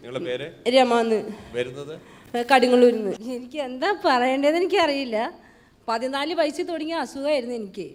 നിങ്ങളുടെ പേര്? രമാന്ന്. വരുന്നത് കടിങ്ങല്ലൂരിന്ന്. എനിക്ക് എന്താ പറയേണ്ടതെന്ന് എനിക്കറിയില്ല. 14 വയസ്സിൽ തുടങ്ങിയ അസുഖമായിരുന്നു എനിക്ക്.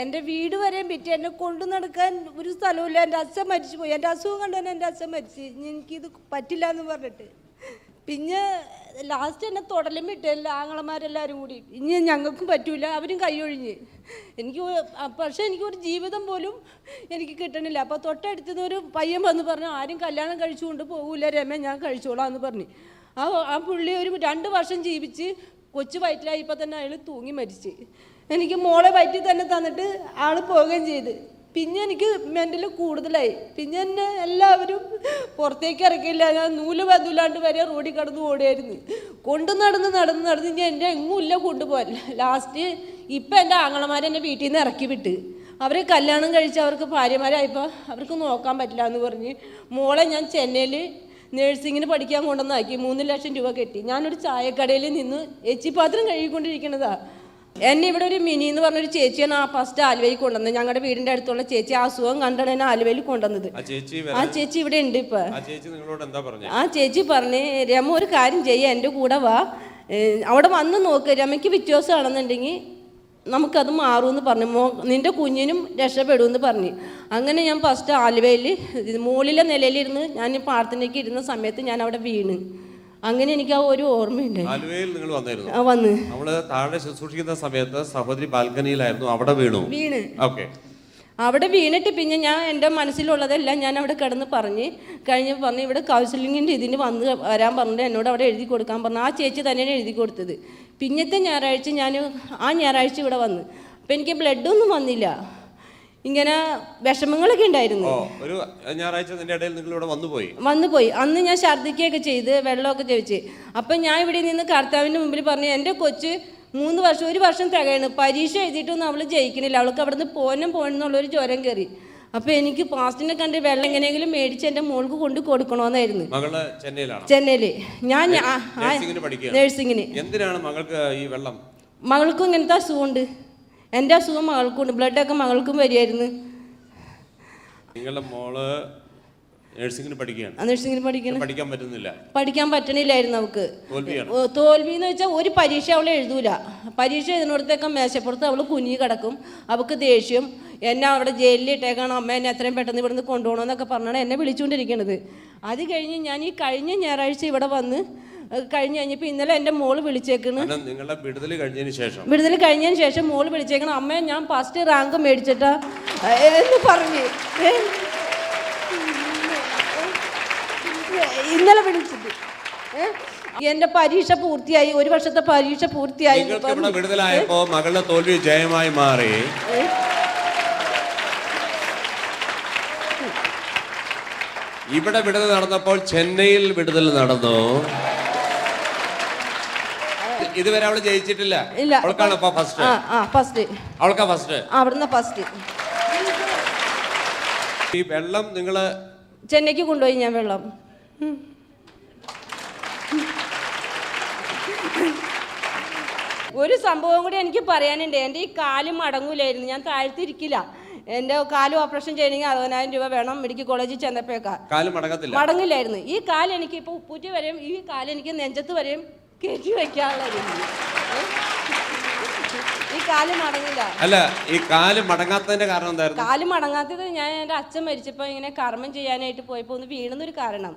എൻ്റെ വീട് വരെ വിറ്റ് എന്നെ കൊണ്ടു നടക്കാൻ ഒരു സ്ഥലമില്ല. എൻ്റെ അച്ഛൻ മരിച്ചു പോയി. എൻ്റെ അസുഖം കണ്ടു തന്നെ എൻ്റെ അച്ഛൻ മരിച്ചു. എനിക്കിത് പറ്റില്ല എന്ന് പറഞ്ഞിട്ട് പിന്നെ ലാസ്റ്റ് എന്നെ തുടലും വിട്ടില്ല ആങ്ങളമാരെല്ലാവരും കൂടി. ഇനി ഞങ്ങൾക്കും പറ്റൂല, അവരും കൈയൊഴിഞ്ഞ്. പക്ഷേ എനിക്കൊരു ജീവിതം പോലും എനിക്ക് കിട്ടണില്ല. അപ്പോൾ തൊട്ടടുത്തുനിന്ന് ഒരു പയ്യൻ വന്ന് പറഞ്ഞു, ആരും കല്യാണം കഴിച്ചുകൊണ്ട് പോകില്ല രമേ, ഞാൻ കഴിച്ചോളാം എന്ന് പറഞ്ഞു. ആ പുള്ളി ഒരു 2 വർഷം ജീവിച്ച് കൊച്ചു വയറ്റിലായപ്പോൾ തന്നെ അയാൾ തൂങ്ങി മരിച്ച്. എനിക്ക് മോളെ വയറ്റിൽ തന്നെ തന്നിട്ട് ആൾ പോവുകയും ചെയ്ത്. പിന്നെ എനിക്ക് മെൻ്റൽ കൂടുതലായി. പിന്നെ എന്നെ എല്ലാവരും പുറത്തേക്ക് ഇറക്കില്ല. ഞാൻ നൂല് ബന്ധമില്ലാണ്ട് വരെ റോഡിൽ കിടന്ന് ഓടിയായിരുന്നു. നടന്ന് ഞാൻ എൻ്റെ എങ്ങും ഇല്ല കൊണ്ടുപോകാൻ. ലാസ്റ്റ് ഇപ്പം എൻ്റെ ആങ്ങളമാരെന്നെ വീട്ടിൽ നിന്ന് ഇറക്കി വിട്ട്. അവർ കല്യാണം കഴിച്ച് അവർക്ക് ഭാര്യമാരായപ്പോൾ അവർക്ക് നോക്കാൻ പറ്റില്ല എന്ന് പറഞ്ഞ് മോളെ ഞാൻ ചെന്നൈയിൽ നേഴ്സിങ്ങിന് പഠിക്കാൻ കൊണ്ടുവന്നാക്കി. 3 ലക്ഷം രൂപ കെട്ടി. ഞാനൊരു ചായക്കടയിൽ നിന്ന് എച്ചിപ്പാത്രം കഴുകിക്കൊണ്ടിരിക്കുന്നതാണ്. എന്നെ ഇവിടെ ഒരു മിനി എന്ന് പറഞ്ഞൊരു ചേച്ചിയാണ് ആ ഫസ്റ്റ് ആലുവയിൽ കൊണ്ടുവന്നത്. ഞങ്ങളുടെ വീടിൻ്റെ അടുത്തുള്ള ചേച്ചി അസുഖം കണ്ടാണ് എന്നെ ആലുവയിൽ കൊണ്ടുവന്നത്. ആ ചേച്ചി ഇവിടെ ഉണ്ട് ഇപ്പൊ. ആ ചേച്ചി പറഞ്ഞ് രമ ഒരു കാര്യം ചെയ്യുക, എൻ്റെ കൂടെ വാ, അവിടെ വന്ന് നോക്ക്, രമയ്ക്ക് വ്യത്യാസമാണെന്നുണ്ടെങ്കിൽ നമുക്കത് മാറുമെന്ന് പറഞ്ഞു. നിൻ്റെ കുഞ്ഞിനും രക്ഷപ്പെടുമെന്ന് പറഞ്ഞു. അങ്ങനെ ഞാൻ ഫസ്റ്റ് ആലുവയിൽ മുകളിലെ നിലയിലിരുന്ന് ഞാൻ പ്രാർത്ഥനയ്ക്ക് ഇരുന്ന സമയത്ത് ഞാൻ അവിടെ വീണ്. അങ്ങനെ എനിക്ക് ആ ഒരു ഓർമ്മയുണ്ടായി. ആലുവയിൽ നിങ്ങൾ വന്നു നമ്മള് താഴെ ശുശ്രൂഷിക്കുന്ന സമയത്ത് സഹോദരി ബാൽക്കണിയിലായിരുന്നു, അവിടെ വീണ് അവിടെ വീണിട്ട് പിന്നെ ഞാൻ എൻ്റെ മനസ്സിലുള്ളതെല്ലാം ഞാൻ അവിടെ കിടന്ന് പറഞ്ഞ് ഇവിടെ കൗൺസിലിങ്ങിൻ്റെ ഇതിന് വരാൻ പറഞ്ഞിട്ട് എന്നോട് അവിടെ എഴുതി കൊടുക്കാൻ പറഞ്ഞു. ആ ചേച്ചി തന്നെയാണ് എഴുതി കൊടുത്തത്. പിന്നത്തെ ഞായറാഴ്ച ആ ഞായറാഴ്ച ഇവിടെ വന്ന്. അപ്പം എനിക്ക് ബ്ലഡൊന്നും വന്നില്ല, ഇങ്ങനെ വിഷമങ്ങളൊക്കെ ഉണ്ടായിരുന്നു. ഒരു ഞായറാഴ്ച വന്നുപോയി. അന്ന് ഞാൻ ഛർദ്ദിക്കുകയൊക്കെ ചെയ്ത് വെള്ളമൊക്കെ ചോദിച്ച്. അപ്പം ഞാൻ ഇവിടെ നിന്ന് കർത്താവിൻ്റെ മുമ്പിൽ പറഞ്ഞു, എൻ്റെ കൊച്ച് 1 വർഷം തികയാണ്, പരീക്ഷ എഴുതിയിട്ടൊന്നും അവൾ ജയിക്കണില്ല, അവൾക്ക് അവിടെ നിന്ന് പോകണമെന്നുള്ളൊരു ജ്വരം കയറി. അപ്പം എനിക്ക് പാസ്റ്റിനെ കണ്ട് വെള്ളം എങ്ങനെയെങ്കിലും മേടിച്ച് എൻ്റെ മോൾക്ക് കൊണ്ട് കൊടുക്കണമെന്നായിരുന്നു. ചെന്നൈയിൽ ഞാൻ നേഴ്സിങ്ങിന്. മകൾക്കും ഇങ്ങനത്തെ അസുഖമുണ്ട്. എൻ്റെ അസുഖം മകൾക്കുണ്ട്, ബ്ലഡൊക്കെ മകൾക്കും വരികയായിരുന്നു. നിങ്ങളുടെ മോള് നഴ്സിംഗിന് പഠിക്കാൻ പറ്റണില്ലായിരുന്നു. അവൾക്ക് തോൽവി എന്ന് വെച്ചാൽ ഒരു പരീക്ഷ അവൾ എഴുതൂല. പരീക്ഷ എഴുതുന്നിടത്തൊക്കെ മേശപ്പുറത്ത് അവൾ കുഞ്ഞി കിടക്കും. അവൾക്ക് ദേഷ്യം. എന്നെ അവിടെ ജയിലിലിട്ടേക്കാണ്, അമ്മ എന്നെ എത്രയും പെട്ടെന്ന് ഇവിടുന്ന് കൊണ്ടുപോകണമെന്നൊക്കെ പറഞ്ഞാണ് എന്നെ വിളിച്ചുകൊണ്ടിരിക്കുന്നത്. അത് കഴിഞ്ഞ് ഞാൻ ഈ കഴിഞ്ഞ ഞായറാഴ്ച ഇവിടെ വന്ന് കഴിഞ്ഞപ്പോൾ ഇന്നലെ എൻ്റെ മോള് വിളിച്ചേക്കണ്. വിടുതൽ കഴിഞ്ഞതിന് ശേഷം മോള് വിളിച്ചേക്കണം, അമ്മ ഞാൻ ഫസ്റ്റ് റാങ്ക് മേടിച്ചിട്ടാ എന്ന് പറഞ്ഞ് ഇന്നലെ വിളിച്ചിട്ട് എന്റെ പരീക്ഷ പൂർത്തിയായി, 1 വർഷത്തെ പരീക്ഷ പൂർത്തിയായി. വിടുതലായപ്പോ മകളുടെ തോൽവി ജയമായി മാറി. ഇവിടെ വിടുതൽ നടന്നപ്പോൾ ചെന്നൈയിൽ വിടുതൽ നടന്നു. ഇതുവരെ അവള് ജയിച്ചിട്ടില്ല. ഈ വെള്ളം നിങ്ങള് ചെന്നൈക്ക് കൊണ്ടുപോയി. ഞാൻ വെള്ളം ഒരു സംഭവം കൂടി എനിക്ക് പറയാനുണ്ട്. എൻ്റെ ഈ കാല് മടങ്ങൂലായിരുന്നു, ഞാൻ താഴ്ത്തിരിക്കില്ല. എൻ്റെ കാല് ഓപ്പറേഷൻ ചെയ്യണമെങ്കിൽ 60,000 രൂപ വേണം. മെഡിക്കൽ കോളേജിൽ ചെന്നപ്പോഴേക്കാ മടങ്ങില്ലായിരുന്നു. ഈ കാല് എനിക്ക് ഇപ്പോൾ ഉപ്പൂറ്റി വരെയും ഈ കാല് എനിക്ക് നെഞ്ചത്ത് വരെയും കയറ്റി വയ്ക്കാനുള്ളതായിരുന്നു. ഈ കാല് മടങ്ങില്ല. അല്ല, ഈ കാല് മടങ്ങാത്തതിന്റെ കാരണം എന്തായിരുന്നു? കാല് മടങ്ങാത്തത് ഞാൻ എൻ്റെ അച്ഛൻ മരിച്ചപ്പോൾ ഇങ്ങനെ കർമ്മം ചെയ്യാനായിട്ട് പോയപ്പോൾ ഒന്ന് വീണെന്നൊരു കാരണം.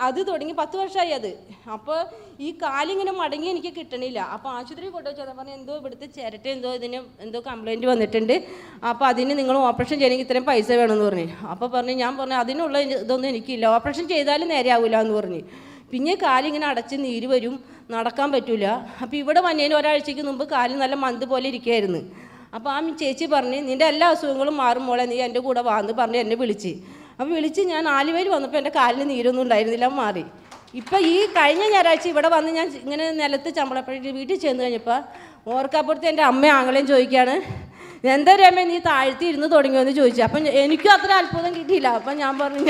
അത് തുടങ്ങി 10 വർഷമായി അത്. അപ്പോൾ ഈ കാലിങ്ങനെ മടങ്ങി എനിക്ക് കിട്ടണില്ല. അപ്പോൾ ആശുപത്രി കൊണ്ടുവച്ചാൽ പറഞ്ഞു, എന്തോ ഇവിടുത്തെ ചിരട്ട എന്തോ കംപ്ലൈൻറ്റ് വന്നിട്ടുണ്ട്, അപ്പോൾ അതിന് നിങ്ങൾ ഓപ്പറേഷൻ ചെയ്യണമെങ്കിൽ ഇത്രയും പൈസ വേണമെന്ന് പറഞ്ഞു. അപ്പോൾ ഞാൻ പറഞ്ഞു അതിനുള്ള ഇതൊന്നും എനിക്കില്ല, ഓപ്പറേഷൻ ചെയ്താലും നേരെയാവില്ല എന്ന് പറഞ്ഞു. പിന്നെ കാലിങ്ങനെ അടച്ച് നീര് വരും, നടക്കാൻ പറ്റില്ല. അപ്പോൾ ഇവിടെ വന്നതിന് ഒരാഴ്ചയ്ക്ക് മുമ്പ് കാല് നല്ല മന്ത് പോലെ ഇരിക്കുകയായിരുന്നു. അപ്പോൾ ആ ചേച്ചി പറഞ്ഞ് നിൻ്റെ എല്ലാ അസുഖങ്ങളും മാറും മോളെ, നീ എൻ്റെ കൂടെ വാന്ന് പറഞ്ഞ് എന്നെ വിളിച്ച്. അപ്പോൾ വിളിച്ച് ഞാൻ ആലുവയിൽ വന്നപ്പോൾ എൻ്റെ കാലിന് നീരൊന്നും ഉണ്ടായിരുന്നില്ല, മാറി. ഇപ്പം ഈ കഴിഞ്ഞ ഞായറാഴ്ച ഇവിടെ വന്ന് ഞാൻ ഇങ്ങനെ നിലത്ത് ചമ്പളപ്പഴി വീട്ടിൽ ചെന്ന് കഴിഞ്ഞപ്പോൾ ഓർക്കപ്പുറത്ത് എൻ്റെ അമ്മ ആങ്ങളെയും ചോദിക്കുകയാണ്, എന്താ രമേ നീ താഴ്ത്തി ഇരുന്ന് തുടങ്ങിയോന്ന് ചോദിച്ചു. അപ്പം എനിക്കും അത്ര അത്ഭുതം കിട്ടിയില്ല. അപ്പം ഞാൻ പറഞ്ഞു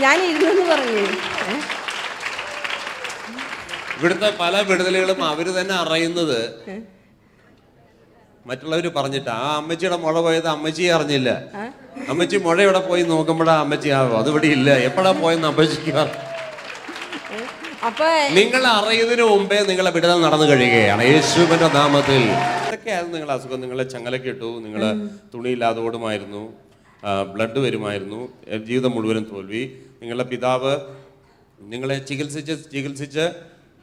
ഞാനിരുന്ന് പറഞ്ഞു. ഇവിടുത്തെ പല വിടുതലുകളും അവര് തന്നെ അറിയുന്നത് മറ്റുള്ളവർ പറഞ്ഞിട്ടാ. ആ അമ്മച്ചിയുടെ മുള പോയത് അമ്മച്ചിയെ അറിഞ്ഞില്ല. അമ്മച്ചി മുഴ ഇവിടെ പോയി നോക്കുമ്പോഴാ അമ്മച്ചി അതിവിടെ ഇല്ല, എപ്പോഴാ പോയെന്ന് അമ്മച്ചിക്ക് അപ്പൊ നിങ്ങൾ അറിയുന്നതിന് മുമ്പേ നിങ്ങളെ വിടുതൽ നടന്നു കഴിയുകയാണ് യേശുവിന്റെ നാമത്തിൽ. ഇതൊക്കെയായിരുന്നു നിങ്ങളുടെ അസുഖം. നിങ്ങളെ ചങ്ങലൊക്കെ ഇട്ടു, നിങ്ങൾ തുണിയില്ലാതെ ഓടുമായിരുന്നു, ബ്ലഡ് വരുമായിരുന്നു, ജീവിതം മുഴുവനും തോൽവി. നിങ്ങളുടെ പിതാവ് നിങ്ങളെ ചികിത്സിച്ച്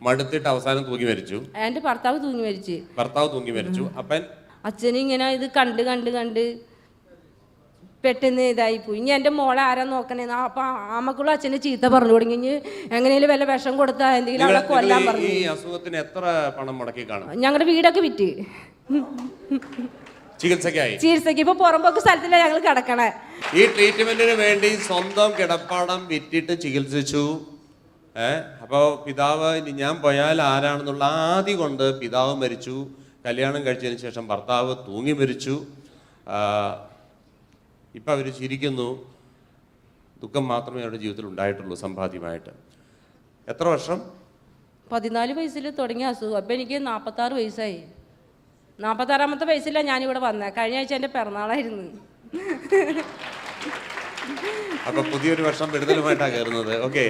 മടുത്തിട്ട് അവസാനം തൂങ്ങി മരിച്ചു. എന്റെ ഭർത്താവ് തൂങ്ങി മരിച്ചു. അച്ഛനിങ്ങനെ ഇത് കണ്ട് പെട്ടെന്ന് ഇതായി പോയി. ഇനി എൻ്റെ മോളെ ആരാ നോക്കണേ? അപ്പൊ ആമക്കുള്ള അച്ഛനെ ചീത്ത പറഞ്ഞു തുടങ്ങി. ഇനി എങ്ങനെയും വല്ല വിഷം കൊടുത്താൽ എന്തെങ്കിലും അവളെ കൊല്ലാൻ പറഞ്ഞു. ഈ അസുഖത്തിന് എത്ര പണം മുടക്കി കാണും? ഞങ്ങളുടെ വീടൊക്കെ വിറ്റ് ചികിത്സക്ക് ഇപ്പൊ പുറമ്പോക്ക് സ്ഥലത്തില്ല ഞങ്ങൾ കിടക്കണേ. ഈ ട്രീറ്റ്മെന്റിന് വേണ്ടി സ്വന്തം കിടപ്പാടം വിറ്റിട്ട് ചികിത്സിച്ചു. അപ്പോ പിതാവ് ഞാൻ പോയാൽ ആരാണെന്നുള്ള ആദി കൊണ്ട് പിതാവ് മരിച്ചു. കല്യാണം കഴിച്ചതിന് ശേഷം ഭർത്താവ് തൂങ്ങി മരിച്ചു. ഇപ്പം അവർ ചിരിക്കുന്നു. ദുഃഖം മാത്രമേ അവരുടെ ജീവിതത്തിൽ ഉണ്ടായിട്ടുള്ളൂ സമ്പാദ്യമായിട്ട്. എത്ര വർഷം? 14 വയസ്സിൽ തുടങ്ങിയ അസുഖം. അപ്പം എനിക്ക് 46 വയസ്സായി. 46ാമത്തെ വയസ്സിലാണ് ഞാനിവിടെ വന്നത്. കഴിഞ്ഞ ആഴ്ച എൻ്റെ പിറന്നാളായിരുന്നു. അപ്പൊ പുതിയൊരു വർഷം വിടുതലുമായിട്ടാണ് കയറുന്നത്. ഓക്കെ,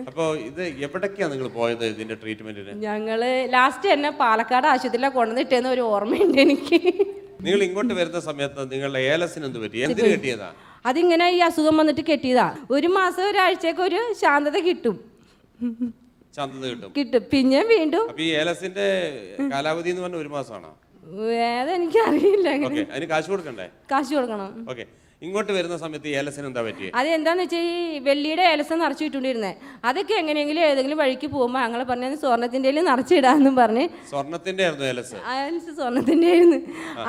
അപ്പോൾ ഇത് എവിടേക്കാണ് നിങ്ങൾ പോയത് ഇതിന്റെ ട്രീറ്റ്മെന്റിന്? ഞങ്ങള് ലാസ്റ്റ് എന്നെ പാലക്കാട് ആശുപത്രിയിലാണ് കൊണ്ടുവന്നിട്ടേന്ന് ഒരു ഓർമ്മയുണ്ട് എനിക്ക്. നിങ്ങൾ ഇങ്ങോട്ട് വരുന്ന സമയത്ത് നിങ്ങളുടെ ഏലസിന് എന്ത് പറ്റി? എന്തിനു കെട്ടിയതാ? അതിങ്ങനെ ഈ അസുഖം വന്നിട്ട് കെട്ടിയതാ. ഒരു മാസം ഒരാഴ്ചയൊക്കെ ഒരു ശാന്തത കിട്ടും. പിന്നെ വീണ്ടും. ഈ ഏലസിന്റെ കാലാവധി എന്ന് പറഞ്ഞ 1 മാസമാണോ? അതെനിക്കറിയില്ല. അതിന് കാശ് കൊടുക്കണ്ടേ? കാശ് കൊടുക്കണം. ഓക്കെ, ഇങ്ങോട്ട് വരുന്ന സമയത്ത് ഏലസിന് എന്താ പറ്റിയത്? അതെന്താന്ന് വെച്ചാൽ ഈ വെള്ളിയുടെ ഏലസം നിറച്ചിട്ടുണ്ടിരുന്നേ. അതൊക്കെ എങ്ങനെയെങ്കിലും ഏതെങ്കിലും വഴിക്ക് പോകുമ്പോൾ ഞങ്ങൾ പറഞ്ഞ സ്വർണത്തിന്റെ നിറച്ചിടാന്നും പറഞ്ഞ്. സ്വർണത്തിന്റെ ആയിരുന്നു ഏലസ്? സ്വർണത്തിന്റെ ആയിരുന്നു.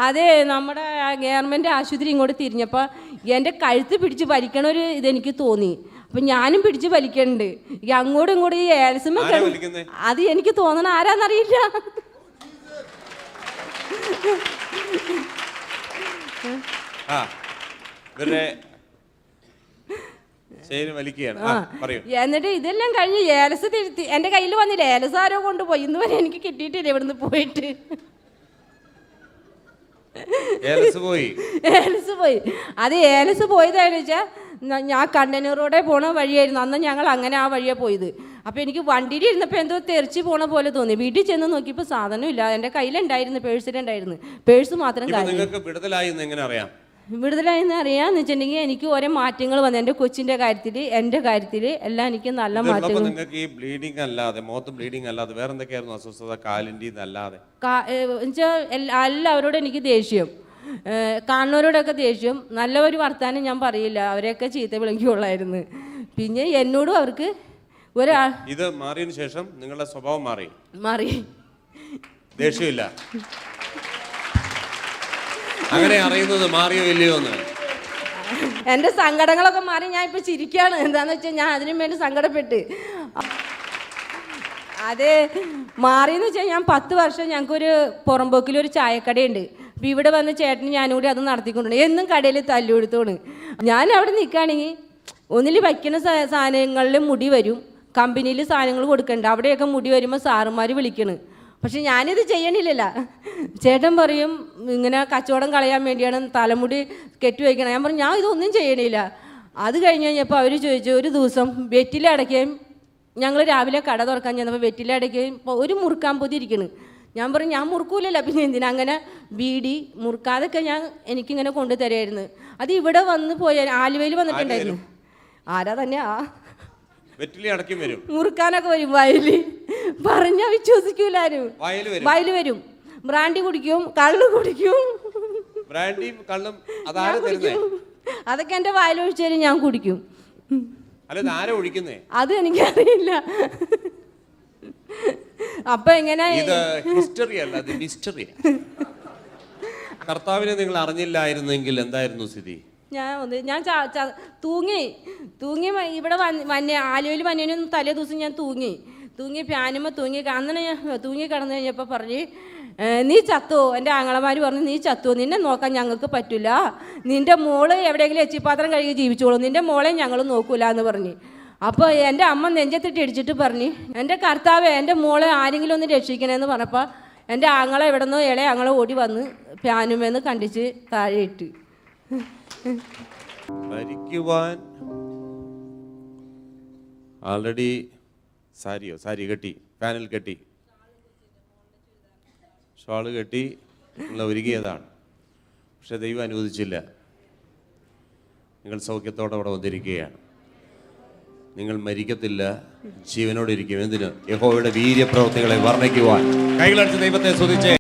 അതെ, നമ്മുടെ ഗവൺമെന്റ് ആശുപത്രി ഇങ്ങോട്ട് തിരിഞ്ഞപ്പോ എന്റെ കഴുത്ത് പിടിച്ച് വലിക്കണ ഒരു ഇതെനിക്ക് തോന്നി. അപ്പൊ ഞാനും പിടിച്ച് വലിക്കണുണ്ട്. അങ്ങോട്ടും ഇങ്ങോട്ടും ഈ ഏലസം അത് എനിക്ക് തോന്നണ ആരാന്നറിയില്ല. എന്നിട്ട് ഇതെല്ലാം കഴിഞ്ഞ് ഏലസ് തിരുത്തി എന്റെ കയ്യിൽ വന്നില്ല. ഏലസ് ആരോ കൊണ്ടുപോയി. ഇന്ന് വരെ എനിക്ക് കിട്ടിയിട്ടില്ല ഇവിടുന്ന് പോയിട്ട്. ഏലസ് പോയി. അത് ഏലസ് പോയതാണെന്ന് വെച്ചാൽ ഞാൻ കണ്ണനൂർ റോഡേ പോണ വഴിയായിരുന്നു. അന്ന് ഞങ്ങൾ അങ്ങനെ ആ വഴിയാണ് പോയത്. അപ്പോൾ എനിക്ക് വണ്ടിയിൽ ഇരുന്നപ്പോൾ എന്തോ തെറിച്ച് പോണ പോലെ തോന്നി. വീട്ടിൽ ചെന്ന് നോക്കിയപ്പോൾ സാധനം ഇല്ല. എൻ്റെ കയ്യിലുണ്ടായിരുന്നു, പേഴ്സിലുണ്ടായിരുന്നു. പേഴ്സ് മാത്രം വിടുതലായെന്ന് അറിയാന്ന് വെച്ചിട്ടുണ്ടെങ്കിൽ എനിക്ക് ഓരോ മാറ്റങ്ങൾ വന്നു. എൻ്റെ കൊച്ചിൻ്റെ കാര്യത്തിൽ, എൻ്റെ കാര്യത്തിൽ എല്ലാം എനിക്ക് നല്ല മാറ്റങ്ങൾ. നിങ്ങൾക്ക് ഈ ബ്ലീഡിംഗ് അല്ലാതെ, മുഖത്ത് ബ്ലീഡിംഗ് അല്ലാതെ വേറെ എന്തൊക്കെയായിരുന്നു അസ്വസ്ഥത? കാലിൻ്റെ ഇതല്ലാതെ എല്ലാവരോടും എനിക്ക് ദേഷ്യം, കാണുന്നവരോടൊക്കെ ദേഷ്യം. നല്ല ഒരു വർത്താനം ഞാൻ പറയില്ല, അവരെയൊക്കെ ചീത്ത വിളിക്കുള്ളായിരുന്നു. പിന്നെ എന്നോടും അവർക്ക് ഇത് മാറിയതിനു ശേഷം നിങ്ങളുടെ സ്വഭാവം മാറി. ദേഷ്യമില്ല. അങ്ങനെ അറിയുന്നത് മാറിയോ ഇല്ലയോ എന്ന്. എൻ്റെ സങ്കടങ്ങളൊക്കെ മാറി. ഞാൻ ഇപ്പൊ ചിരിക്കാണ്. എന്താന്ന് വെച്ചാൽ ഞാൻ അതിനും വേണ്ടി സങ്കടപ്പെട്ട്. അത് മാറിയെന്ന് വെച്ചാൽ ഞാൻ 10 വർഷം ഞങ്ങൾക്കൊരു പുറമ്പോക്കിലൊരു ചായക്കടയുണ്ട്. അപ്പം ഇവിടെ വന്ന് ചേട്ടന് ഞാനും കൂടി അത് നടത്തിക്കൊണ്ടുണ്ട്. എന്നും കടയിൽ തല്ലുകൊടുത്തോണ്. ഞാൻ അവിടെ നിൽക്കുകയാണെങ്കിൽ ഒന്നിൽ വയ്ക്കുന്ന സാധനങ്ങളിൽ മുടി വരും, കമ്പനിയിൽ സാധനങ്ങൾ കൊടുക്കണ്ട, അവിടെയൊക്കെ മുടി വരുമ്പോൾ സാറുമാർ വിളിക്കണ്. പക്ഷെ ഞാനിത് ചെയ്യണില്ലല്ല. ചേട്ടൻ പറയും ഇങ്ങനെ കച്ചവടം കളയാൻ വേണ്ടിയാണ് തലമുടി കെട്ടിവയ്ക്കണം. ഞാൻ പറഞ്ഞു ഞാൻ ഇതൊന്നും ചെയ്യണില്ല. അത് കഴിഞ്ഞ് കഴിഞ്ഞപ്പോൾ അവർ ചോദിച്ചു, ഒരു ദിവസം വെറ്റിലടയ്ക്കുകയും ഞങ്ങൾ രാവിലെ കട തുറക്കാൻ ചെന്നപ്പോൾ വെറ്റിലടയ്ക്കുകയും ഒരു മുറുക്കാൻ പൊതി ഇരിക്കണ്. ഞാൻ പറഞ്ഞു ഞാൻ മുറുക്കൂലല്ല, പിന്നെ എന്തിനാ അങ്ങനെ ബീഡി മുറുക്കാതൊക്കെ എനിക്കിങ്ങനെ കൊണ്ടു തരുമായിരുന്നു. അത് ഇവിടെ വന്ന് പോയ ആലുവയിൽ വന്നിട്ടുണ്ടായിരുന്നു. ആരാ തന്നെയാ മുറുക്കാനൊക്കെ വരും. വയലിൽ പറഞ്ഞാൽ വിശ്വസിക്കൂലാരും. വയല് വരും, ബ്രാൻഡി കുടിക്കും, കള്ള് കുടിക്കും. അതൊക്കെ എൻ്റെ വയലൊഴിച്ചാലും ഞാൻ കുടിക്കും. അത് എനിക്കറിയില്ല. അപ്പൊ എങ്ങനെ കർത്താവിനെ നിങ്ങൾ അറിഞ്ഞില്ലായിരുന്നെങ്കിൽ എന്തായിരുന്നു സ്ഥിതി? ഞാൻ തൂങ്ങി ഇവിടെ ആലുവയിൽ വന്നതിനും തലേ ദിവസം ഞാൻ തൂങ്ങി ഫാനുമ്പോൾ അങ്ങനെ ഞാൻ തൂങ്ങി കിടന്നു കഴിഞ്ഞപ്പോൾ പറഞ്ഞ് നീ ചത്തോ. എൻ്റെ ആങ്ങളമാർ പറഞ്ഞു നീ ചത്തോ, നിന്നെ നോക്കാൻ ഞങ്ങൾക്ക് പറ്റില്ല, നിൻ്റെ മോള് എവിടെയെങ്കിലും എച്ചിപ്പാത്രം കഴുകി ജീവിച്ചോളൂ, നിൻ്റെ മോളെ ഞങ്ങൾ നോക്കൂല എന്ന് പറഞ്ഞ്. അപ്പോൾ എൻ്റെ അമ്മ നെഞ്ചത്തിട്ട് ഇടിച്ചിട്ട് പറഞ്ഞ് എൻ്റെ കർത്താവ് എൻ്റെ മോളെ ആരെങ്കിലും ഒന്ന് രക്ഷിക്കണമെന്ന് പറഞ്ഞപ്പോൾ എൻ്റെ ആങ്ങളെ എവിടെ നിന്നോ ഇളയ ആങ്ങളെ ഓടി വന്ന് ഫാനുമേന്ന് കണ്ടിച്ച് താഴെ ഇട്ട്. മരിക്കുവാൻ ആൾറെഡി സാരി കെട്ടി, പാനൽ കെട്ടി, ഷാള് കെട്ടി നിങ്ങൾ ഒരുങ്ങിയതാണ്. പക്ഷെ ദൈവം അനുവദിച്ചില്ല. നിങ്ങൾ സൗഖ്യത്തോടെ അവിടെ വന്നിരിക്കുകയാണ്. നിങ്ങൾ മരിക്കത്തില്ല, ജീവനോടെ ഇരിക്കും. എന്തിന്? യഹോവയുടെ വീര്യപ്രവൃത്തികളെ വർണ്ണിക്കുവാൻ. കൈകളടിച്ച് ദൈവത്തെ സ്തുതിച്ചേ.